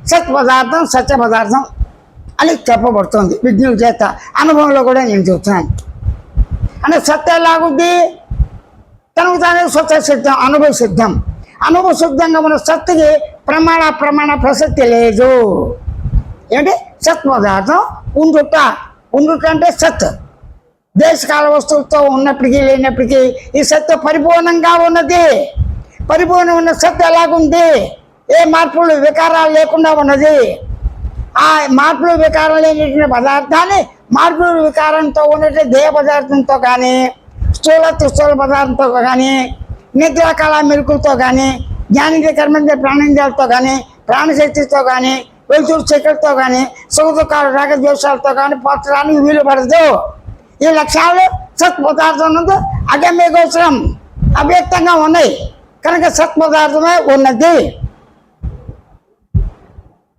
సత్ పదార్థం సత్య పదార్థం అని చెప్పబడుతుంది విజ్ఞుల చేత. అనుభవంలో కూడా నేను చెబుతున్నాను. అంటే సత్య ఎలాగుంది? తనకు తానే స్వత సిద్ధం, అనుభవ సిద్ధం. అనుభవ సిద్ధంగా ఉన్న సత్తుకి ప్రమాణ ప్రసక్తి లేదు. ఏంటి? సత్ పదార్థం ఉండుట అంటే సత్. దేశకాల వస్తువులతో ఉన్నప్పటికీ లేనప్పటికీ ఈ సత్తు పరిపూర్ణంగా ఉన్నది. పరిపూర్ణం ఉన్న సత్తు ఎలాగుంది? ఏ మార్పులు వికారాలు లేకుండా ఉన్నది. ఆ మార్పులు వికారం లేనటువంటి పదార్థాన్ని మార్పులు వికారంతో ఉన్నటువంటి దేహ పదార్థంతో కానీ, స్థూల పదార్థంతో కానీ, నిద్రాకాల మెరుకులతో కానీ, జ్ఞానేంద్రియ కర్మేంద్రియ ప్రాణేంద్రియాలతో కానీ, ప్రాణశక్తితో కానీ, వెలుతురు చక్రతో కానీ, సుఖ దుఃఖాలు రాగద్వేషాలతో కానీ పోర్చడానికి వీలు పడదు. ఈ లక్ష్యాలు సత్ పదార్థం ఉన్నది అగమ్య గోచరం అవ్యక్తంగా ఉన్నాయి కనుక సత్ పదార్థమే ఉన్నది.